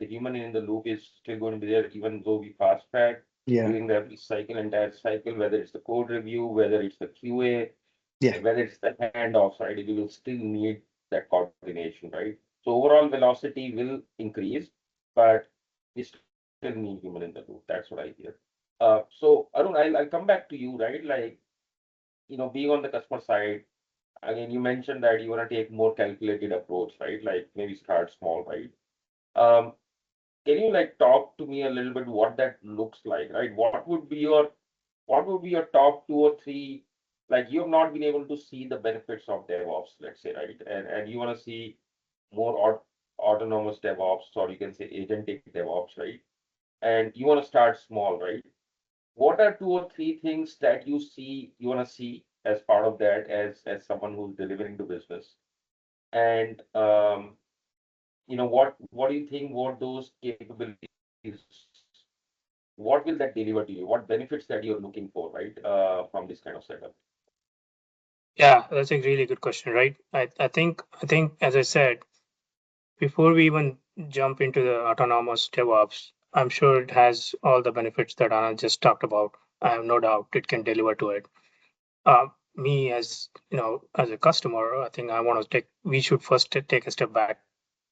[SPEAKER 1] the human in the loop is still going to be there, even though we fast track during the every cycle, entire cycle, whether it's the code review, whether it's the QA, whether it's the handoffs, right? You will still need that coordination, right? So overall velocity will increase, but we still need human in the loop. That's what I hear. So Arun, I'll come back to you, right? Like, being on the customer side, again, you mentioned that you want to take more calculated approach, right? Like maybe start small, right? Um, can you like talk to me a little bit what that looks like, right? What would be your top 2 or 3? Like you have not been able to see the benefits of DevOps, let's say, right? And you want to see more autonomous DevOps, or you can say agentic DevOps, right? And you want to start small, right? What are 2 or 3 things that you want to see as part of that as someone who's delivering to business? And what do you think what those capabilities, what will that deliver to you? What benefits that you're looking for, right? From this kind of setup?
[SPEAKER 3] Yeah, that's a really good question, right? I think as I said, before we even jump into the autonomous DevOps, I'm sure it has all the benefits that Anand just talked about. I have no doubt it can deliver to it. Me as as a customer, I think we should first take a step back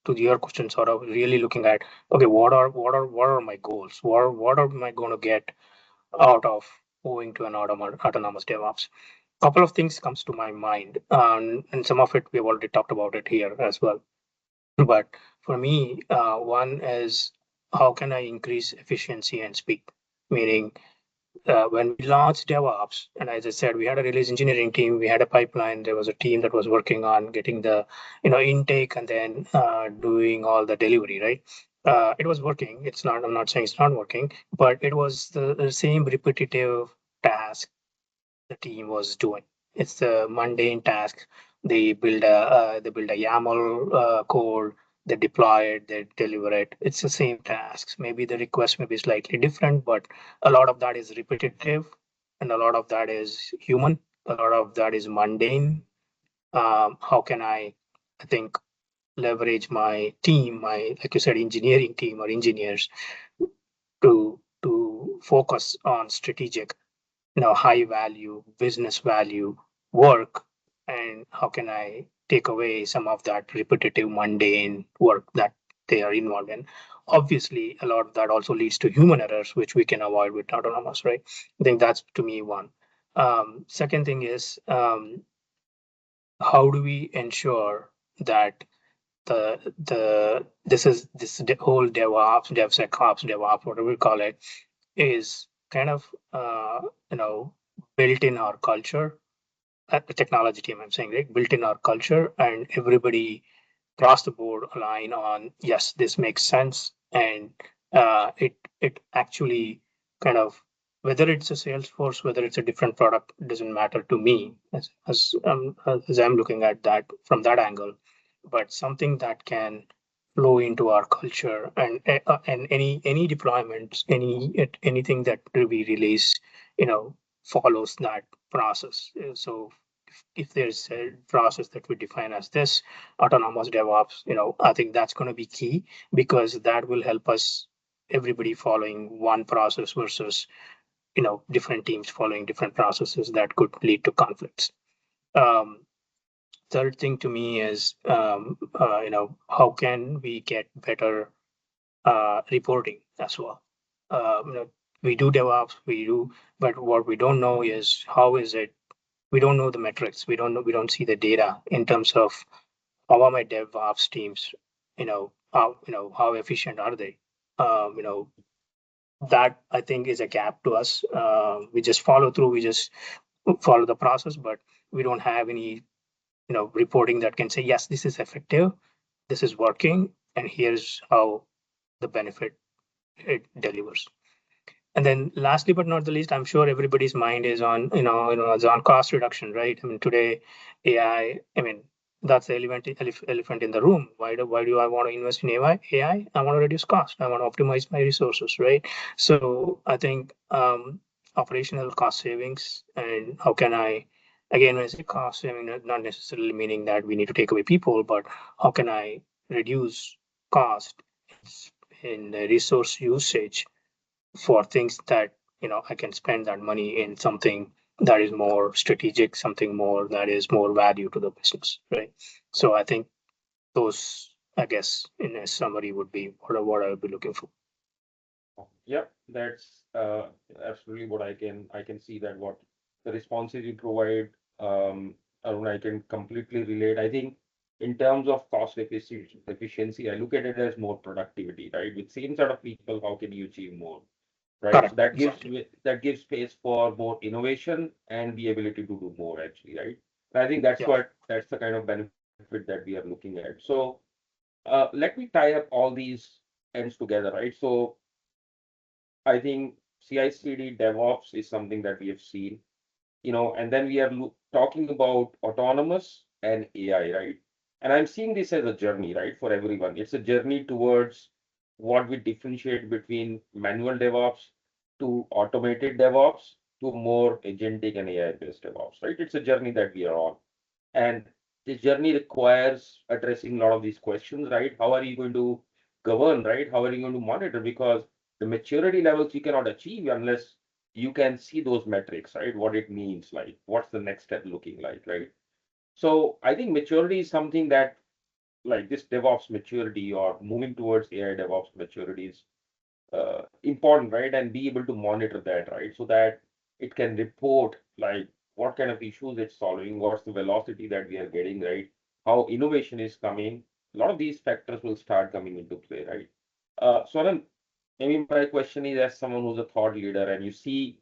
[SPEAKER 3] to your question, sort of really looking at, okay, what are my goals? What am I going to get out of moving to an autonomous DevOps? Couple of things comes to my mind, and some of it we've already talked about it here as well. But for me, one is how can I increase efficiency and speed? Meaning, when we launched DevOps, and as I said, we had a release engineering team, we had a pipeline, there was a team that was working on getting the intake and then doing all the delivery, right? It was working. I'm not saying it's not working, but it was the same repetitive task the team was doing. It's the mundane task. They build a YAML code, they deploy it, they deliver it. It's the same tasks. Maybe the request may be slightly different, but a lot of that is repetitive, and a lot of that is human. A lot of that is mundane. How can I think, leverage my team, like you said, engineering team or engineers to focus on strategic, high value, business value work, and how can I take away some of that repetitive, mundane work that they are involved in? Obviously, a lot of that also leads to human errors, which we can avoid with autonomous, right? I think that's, to me, one. Second thing is, how do we ensure that this whole DevOps, DevSecOps, DevOps, whatever we call it, is kind of built in our culture, at the technology team, I'm saying, right, built in our culture, and everybody across the board align on, yes, this makes sense, and it actually kind of, whether it's a Salesforce, whether it's a different product, doesn't matter to me as I'm looking at that from that angle, but something that can flow into our culture, and any deployments, anything that will be released, follows that process. So if there's a process that we define as this autonomous DevOps, I think that's going to be key, because that will help us, everybody following one process versus different teams following different processes that could lead to conflicts. Third thing to me is how can we get better reporting as well. We do DevOps, but what we don't know is how is it. We don't know the metrics. We don't see the data in terms of how are my DevOps teams. How efficient are they? That I think is a gap to us. We just follow through. We just follow the process, but we don't have any reporting that can say, yes, this is effective, this is working, and here's how the benefit it delivers. And then lastly, but not the least, I'm sure everybody's mind is on, is on cost reduction, right? I mean, today, AI, that's the elephant in the room. Why do I want to invest in AI? I want to reduce cost. I want to optimize my resources, right? So I think operational cost savings, and how can I, again, when I say cost saving, not necessarily meaning that we need to take away people, but how can I reduce cost in the resource usage for things that I can spend that money in something that is more strategic, something more that is more value to the business, right? So I think those, I guess, in a summary, would be what I would be looking for.
[SPEAKER 1] Yeah, that's absolutely what I can see that what the responses you provide, Arun, I can completely relate. I think in terms of cost efficiency, I look at it as more productivity, right? With same set of people, how can you achieve more, right?
[SPEAKER 3] Correct.
[SPEAKER 1] So that gives
[SPEAKER 3] Exactly.
[SPEAKER 1] that gives space for more innovation and the ability to do more actually, right? And I think that's
[SPEAKER 3] Yeah.
[SPEAKER 1] that's the kind of benefit that we are looking at. So let me tie up all these ends together, right? So I think CI/CD DevOps is something that we have seen, and then we are talking about autonomous and AI, right? And I'm seeing this as a journey, right, for everyone. It's a journey towards what we differentiate between manual DevOps to automated DevOps to more agentic and AI-based DevOps, right? It's a journey that we are on. And this journey requires addressing a lot of these questions, right? How are you going to govern, right? How are you going to monitor? Because the maturity levels you cannot achieve unless you can see those metrics, right? What it means, like what's the next step looking like, right? So I think maturity is something that, like this DevOps maturity or moving towards AI DevOps maturity is important, right? And be able to monitor that, right? So that it can report like what kind of issues it's solving, what's the velocity that we are getting, right? How innovation is coming. A lot of these factors will start coming into play, right? So then maybe my question is, as someone who's a thought leader and you see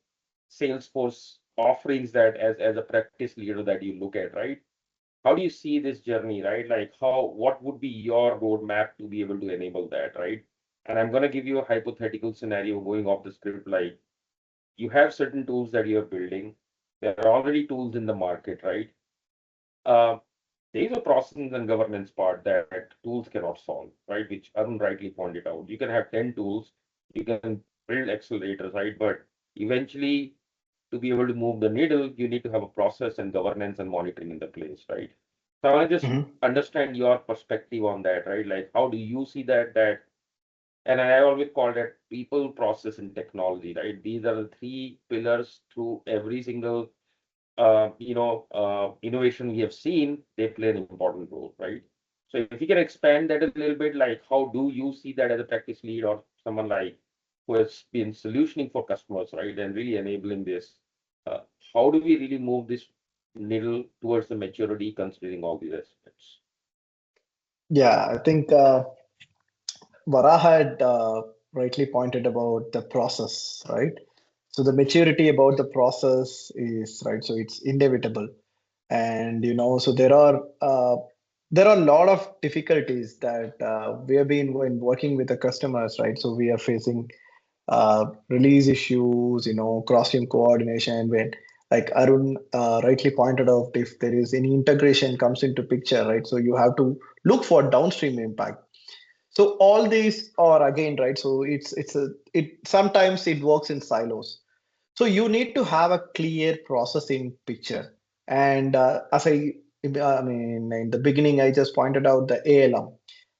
[SPEAKER 1] Salesforce offerings that as a practice leader that you look at, right? How do you see this journey, right? Like what would be your roadmap to be able to enable that, right? And I'm going to give you a hypothetical scenario going off the script. Like you have certain tools that you're building. There are already tools in the market, right? Uh, there is a processing and governance part that tools cannot solve, right? Which Arun rightly pointed out. You can have 10 tools, you can build accelerators, right? But eventually, to be able to move the needle, you need to have a process and governance and monitoring in the place, right? So I want to just understand your perspective on that, right? Like, how do you see that? And I always call that people, process, and technology, right? These are the three pillars through every single, innovation we have seen. They play an important role, right? So if you can expand that a little bit, like how do you see that as a practice lead or someone like who has been solutioning for customers, right, and really enabling this? Uh, how do we really move this needle towards the maturity, considering all these aspects?
[SPEAKER 2] Yeah, I think Vara had rightly pointed about the process, right? So the maturity about the process is right. So it's inevitable. And so there are a lot of difficulties that we have been when working with the customers, right? So we are facing release issues, cross-team coordination. When, like Arun rightly pointed out, if there is any integration comes into picture, right? So you have to look for downstream impact. So all these are again, right? So it sometimes it works in silos. So you need to have a clear processing picture. And I mean, in the beginning, I just pointed out the ALM.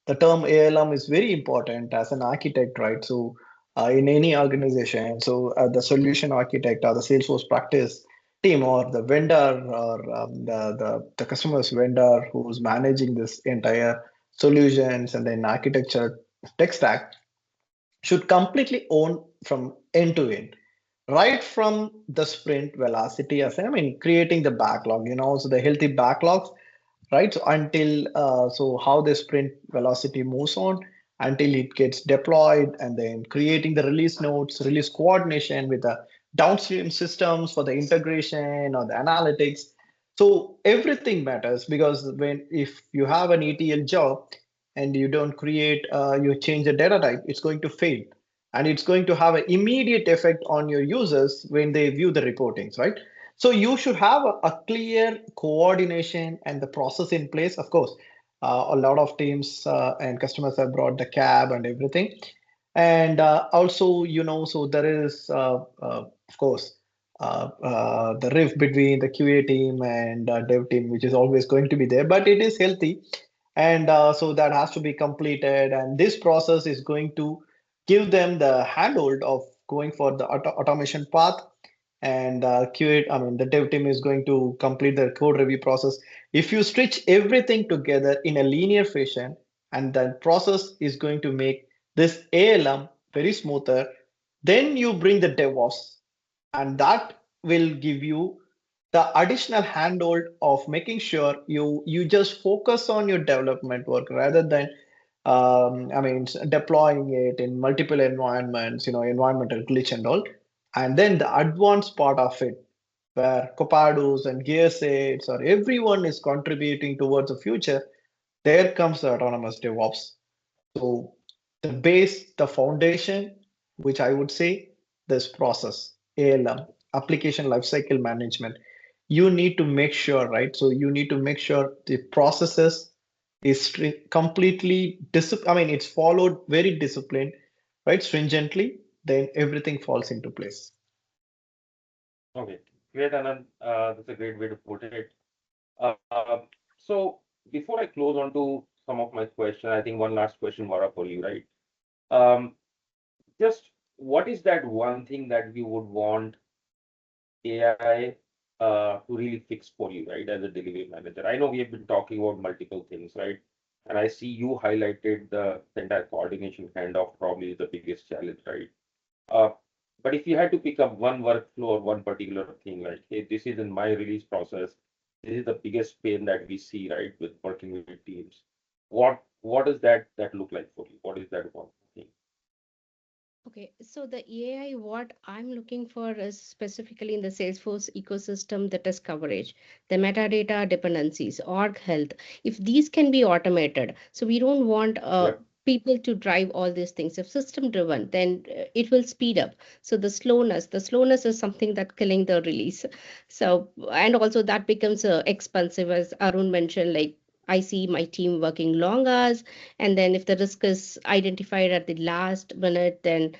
[SPEAKER 2] The term ALM is very important as an architect, right? So in any organization, so the solution architect or the Salesforce practice team or the vendor or the customer's vendor who's managing this entire solutions and then architecture tech stack should completely own from end to end, right from the sprint velocity. As I mean, creating the backlog, so the healthy backlogs, right? So until so how the sprint velocity moves on until it gets deployed, and then creating the release notes, release coordination with the downstream systems for the integration or the analytics. So everything matters, because when if you have an ETL job and you don't create, you change the data type, it's going to fail, and it's going to have an immediate effect on your users when they view the reportings, right? So you should have a clear coordination and the process in place. Of course, a lot of teams and customers have brought the cab and everything. And also, so there is, of course, the rift between the QA team and dev team, which is always going to be there, but it is healthy. And so that has to be completed. And this process is going to give them the handhold of going for the automation path. And QA, I mean, the dev team is going to complete the code review process. If you stitch everything together in a linear fashion, and that process is going to make this ALM very smoother, then you bring the DevOps, and that will give you the additional handhold of making sure you just focus on your development work rather than I mean, deploying it in multiple environments, environmental glitch and all. And then the advanced part of it, where Copados and GearSets or everyone is contributing towards the future, there comes the autonomous DevOps. So the base, the foundation, which I would say, this process, ALM, application lifecycle management, you need to make sure, right? So you need to make sure the processes is completely I mean, it's followed very disciplined, right? Stringently, then everything falls into place.
[SPEAKER 1] Okay, great, Anand. That's a great way to put it. So before I close on to some of my questions, I think one last question, Vara, for you, right? Um, just what is that one thing that you would want AI to really fix for you, right, as a delivery manager? I know we have been talking about multiple things, right? And I see you highlighted the entire coordination handoff probably is the biggest challenge, right? Uh, but if you had to pick up one workflow or one particular thing, like, hey, this is in my release process, this is the biggest pain that we see, right, with working with teams. What does that look like for you? What is that one thing?
[SPEAKER 4] Okay, so the AI, what I'm looking for is specifically in the Salesforce ecosystem, the test coverage, the metadata dependencies, org health. If these can be automated, so we don't want
[SPEAKER 1] Yep.
[SPEAKER 4] people to drive all these things. If system driven, then it will speed up. So the slowness is something that killing the release. So, and also that becomes expensive, as Arun mentioned, like I see my team working long hours, and then if the risk is identified at the last minute, then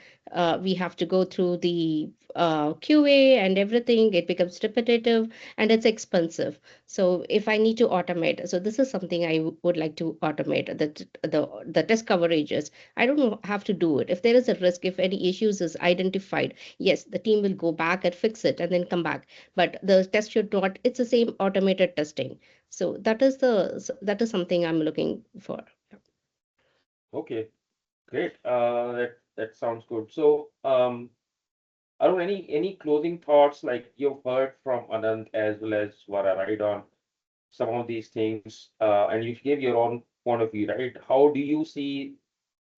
[SPEAKER 4] we have to go through the QA and everything. It becomes repetitive and it's expensive. So if I need to automate, so this is something I would like to automate. The test coverages, I don't have to do it. If there is a risk, if any issues is identified, yes, the team will go back and fix it and then come back. But the test should not. It's the same automated testing. So that is something I'm looking for.
[SPEAKER 1] Okay, great. That sounds good. So, Arun, any closing thoughts, like you've heard from Anand as well as Vara, right, on some of these things, and you gave your own point of view, right? How do you see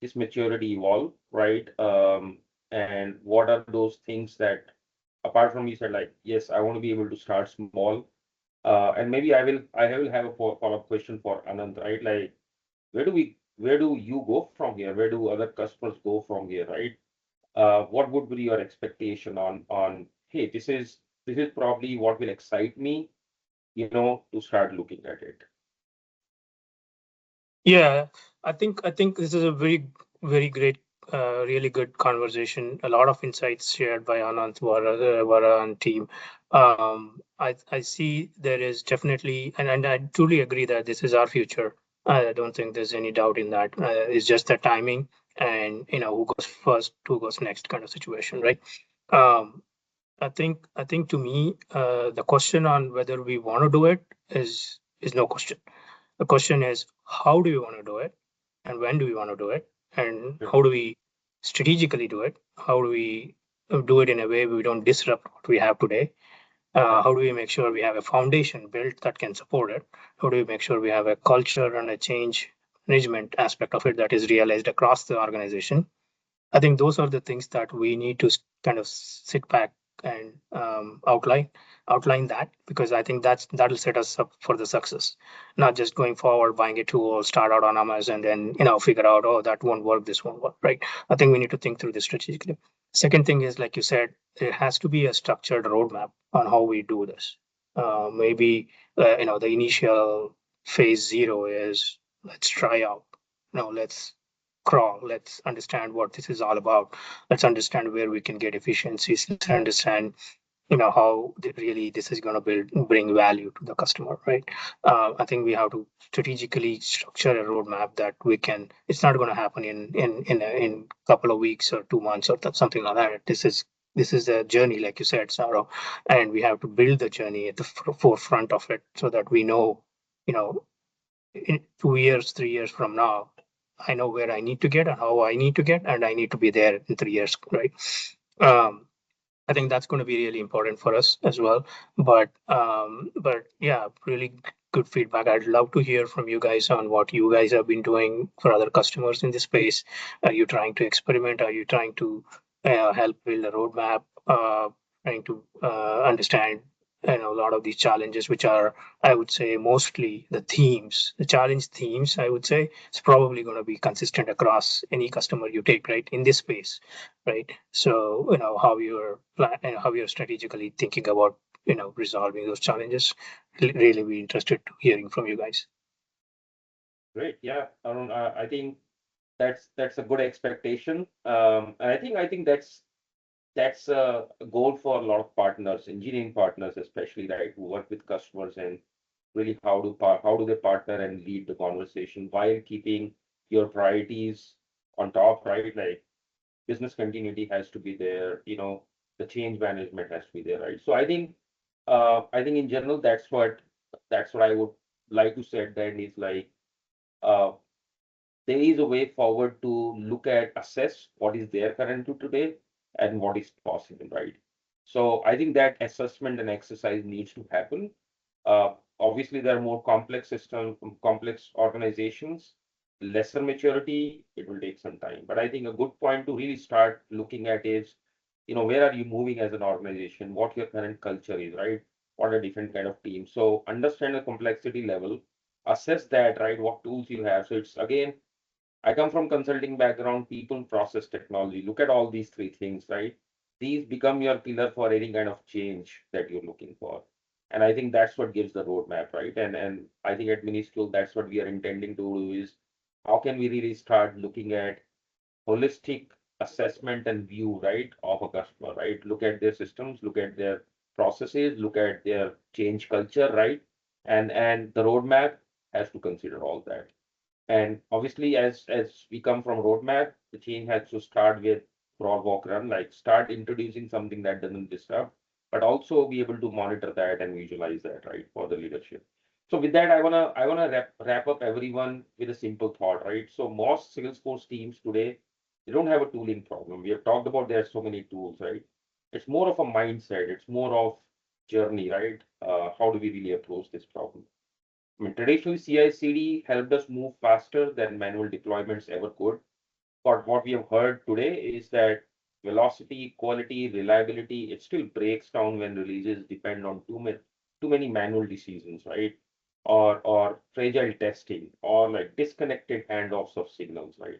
[SPEAKER 1] this maturity evolve, right? And what are those things that, apart from you said, like, yes, I want to be able to start small, And maybe I will have a follow-up question for Anand, right? Like, where do you go from here? Where do other customers go from here, right? What would be your expectation on, hey, this is probably what will excite me, to start looking at it.
[SPEAKER 3] Yeah, I think this is a very great, really good conversation. A lot of insights shared by Anant, Vara and team. I see there is definitely, and I truly agree that this is our future. I don't think there's any doubt in that. It's just the timing and who goes first, who goes next kind of situation, right? Um, I think to me, the question on whether we want to do it is no question. The question is, how do we want to do it? And when do we want to do it? And
[SPEAKER 1] Sure.
[SPEAKER 3] how do we strategically do it? How do we do it in a way we don't disrupt what we have today?
[SPEAKER 1] Right.
[SPEAKER 3] How do we make sure we have a foundation built that can support it? How do we make sure we have a culture and a change management aspect of it that is realized across the organization? I think those are the things that we need to kind of sit back and outline that, because I think that'll set us up for the success, not just going forward buying a tool, start out on Amazon, and then figure out, oh, that won't work, this won't work, right? I think we need to think through this strategically. Second thing is, like you said, there has to be a structured roadmap on how we do this. Maybe the initial phase zero is, let's try out. Let's crawl. Let's understand what this is all about. Let's understand where we can get efficiencies. Let's understand, how really this is going to bring value to the customer, right? I think we have to strategically structure a roadmap that we can. It's not going to happen in couple of weeks or 2 months or something like that. This is a journey, like you said, Saurabh, and we have to build the journey at the forefront of it so that we know, you know, in 2 years, 3 years from now, I know where I need to get and how I need to get, and I need to be there in 3 years, right? Um, I think that's going to be really important for us as well. But yeah, really good feedback. I'd love to hear from you guys on what you guys have been doing for other customers in this space. Are you trying to experiment? Are you trying to help build a roadmap? Trying to understand, a lot of these challenges, which are, I would say, mostly the challenge themes. I would say it's probably going to be consistent across any customer you take, right, in this space, right? So how you're strategically thinking about resolving those challenges. Really be interested to hearing from you guys.
[SPEAKER 1] Great. Yeah, Arun, I think that's a good expectation. And I think that's a goal for a lot of partners, engineering partners especially, right, who work with customers, and really how do they partner and lead the conversation while keeping your priorities on top, right? Like, business continuity has to be there, the change management has to be there, right? So I think in general that's what I would like to say then is like, uh, there is a way forward to look at, assess what is there currently today and what is possible, right? So I think that assessment and exercise needs to happen. Obviously, there are more complex systems, complex organizations, lesser maturity, it will take some time. But I think a good point to really start looking at is, where are you moving as an organization, what your current culture is, right? What are different kind of teams? So understand the complexity level, assess that, right? What tools you have. So it's again, I come from consulting background, people, process, technology. Look at all these three things, right? These become your pillar for any kind of change that you're looking for. And I think that's what gives the roadmap, right? And I think at Miniscule, that's what we are intending to do is how can we really start looking at holistic assessment and view, right, of a customer, right? Look at their systems, look at their processes, look at their change culture, right? And the roadmap has to consider all that. And obviously, as we come from roadmap, the change has to start with crawl, walk, run, like start introducing something that doesn't disrupt, but also be able to monitor that and visualize that, right, for the leadership. So with that, I wanna wrap up everyone with a simple thought, right? So most Salesforce teams today, they don't have a tooling problem. We have talked about there are so many tools, right? It's more of a mindset. It's more of journey, right? How do we really approach this problem? I mean, traditionally, CI/CD helped us move faster than manual deployments ever could. But what we have heard today is that velocity, quality, reliability, it still breaks down when releases depend on too too many manual decisions, right? Or fragile testing, or like disconnected handoffs of signals, right?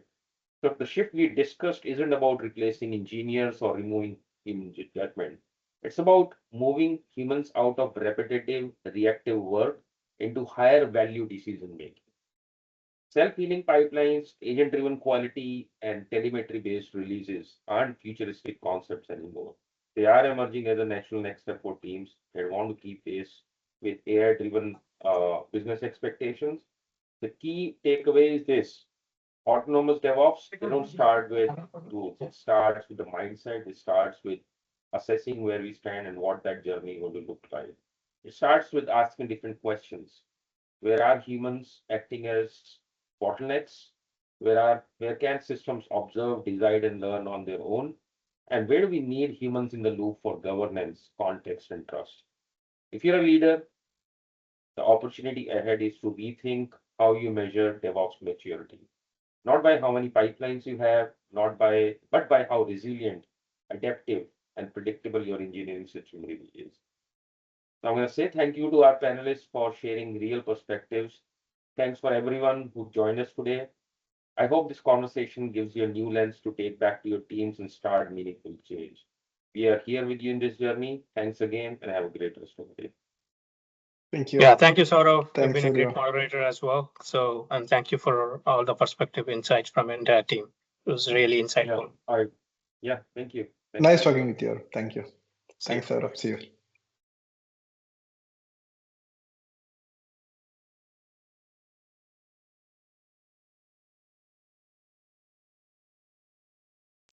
[SPEAKER 1] So the shift we discussed isn't about replacing engineers or removing human judgment. It's about moving humans out of repetitive, reactive work into higher value decision making. Self-healing pipelines, agent-driven quality, and telemetry-based releases aren't futuristic concepts anymore. They are emerging as a natural next step for teams that want to keep pace with AI-driven business expectations. The key takeaway is this: autonomous DevOps, they don't start with tools. It starts with the mindset. It starts with assessing where we stand and what that journey is going to look like. It starts with asking different questions. Where are humans acting as bottlenecks? Where can systems observe, decide, and learn on their own? And where do we need humans in the loop for governance, context, and trust? If you're a leader, the opportunity ahead is to rethink how you measure DevOps maturity. Not by how many pipelines you have, but by how resilient, adaptive, and predictable your engineering system really is. So I'm going to say thank you to our panelists for sharing real perspectives. Thanks for everyone who joined us today. I hope this conversation gives you a new lens to take back to your teams and start meaningful change. We are here with you in this journey. Thanks again, and have a great rest of the day.
[SPEAKER 2] Thank you.
[SPEAKER 3] Yeah, thank you, Saurabh. You've
[SPEAKER 2] Thanks,
[SPEAKER 3] been a great
[SPEAKER 2] everyone.
[SPEAKER 3] moderator as well. So, and thank you for all the perspective insights from the entire team. It was really insightful.
[SPEAKER 1] Yeah, thank you.
[SPEAKER 2] Nice talking with you. Thank you.
[SPEAKER 3] See you.
[SPEAKER 2] Thanks, Saurabh. See you.